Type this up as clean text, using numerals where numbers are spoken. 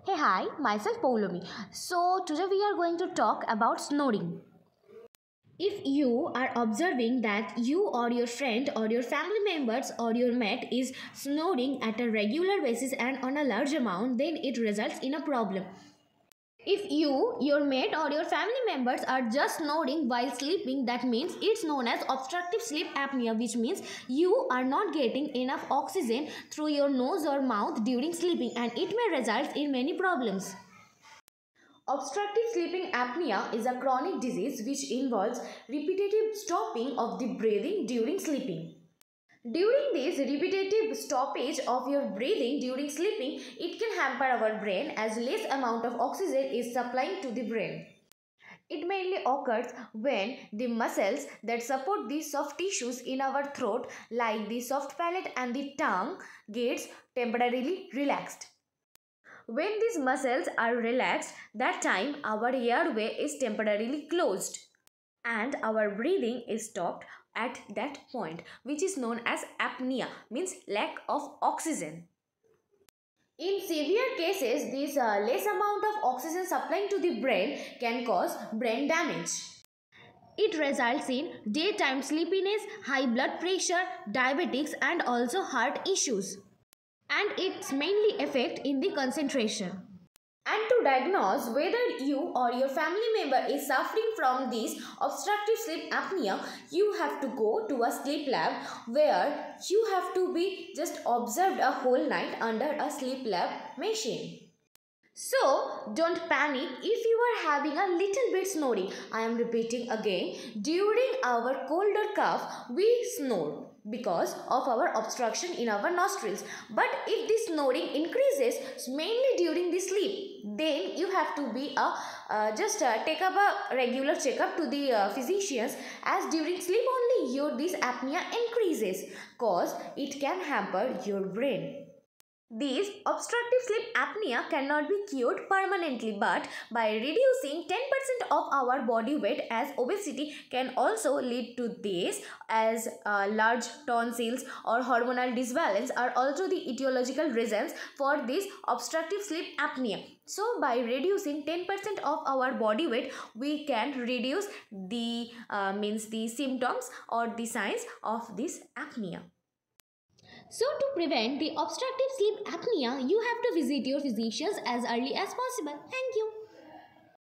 Hey, hi, myself Paulomi. So, today we are going to talk about snoring. If you are observing that you or your friend or your family members or your mate is snoring at a regular basis and on a large amount, then it results in a problem. If you, your mate or your family members are just snoring while sleeping, that means it's known as obstructive sleep apnea, which means you are not getting enough oxygen through your nose or mouth during sleeping, and it may result in many problems. Obstructive sleeping apnea is a chronic disease which involves repetitive stopping of the breathing during sleeping. During this repetitive stoppage of your breathing during sleeping, it can hamper our brain as less amount of oxygen is supplying to the brain. It mainly occurs when the muscles that support the soft tissues in our throat, like the soft palate and the tongue, gets temporarily relaxed. When these muscles are relaxed, that time our airway is temporarily closed and our breathing is stopped at that point, which is known as apnea, means lack of oxygen. In severe cases, this less amount of oxygen supplying to the brain can cause brain damage. It results in daytime sleepiness, high blood pressure, diabetics, and also heart issues. And its mainly effect in the concentration. And to diagnose whether you or your family member is suffering from this obstructive sleep apnea, you have to go to a sleep lab where you have to be just observed a whole night under a sleep lab machine. So, don't panic if you are having a little bit snoring. I am repeating again, during our cold or cough, we snore because of our obstruction in our nostrils. But if this snoring increases mainly during the sleep, then you have to be take up a regular checkup to the physicians, as during sleep only this apnea increases, cause it can hamper your brain. This obstructive sleep apnea cannot be cured permanently, but by reducing 10% of our body weight, as obesity can also lead to this, as large tonsils or hormonal disbalance are also the etiological reasons for this obstructive sleep apnea. So by reducing 10% of our body weight, we can reduce the the symptoms or the signs of this apnea. So to prevent the obstructive sleep apnea, you have to visit your physicians as early as possible. Thank you.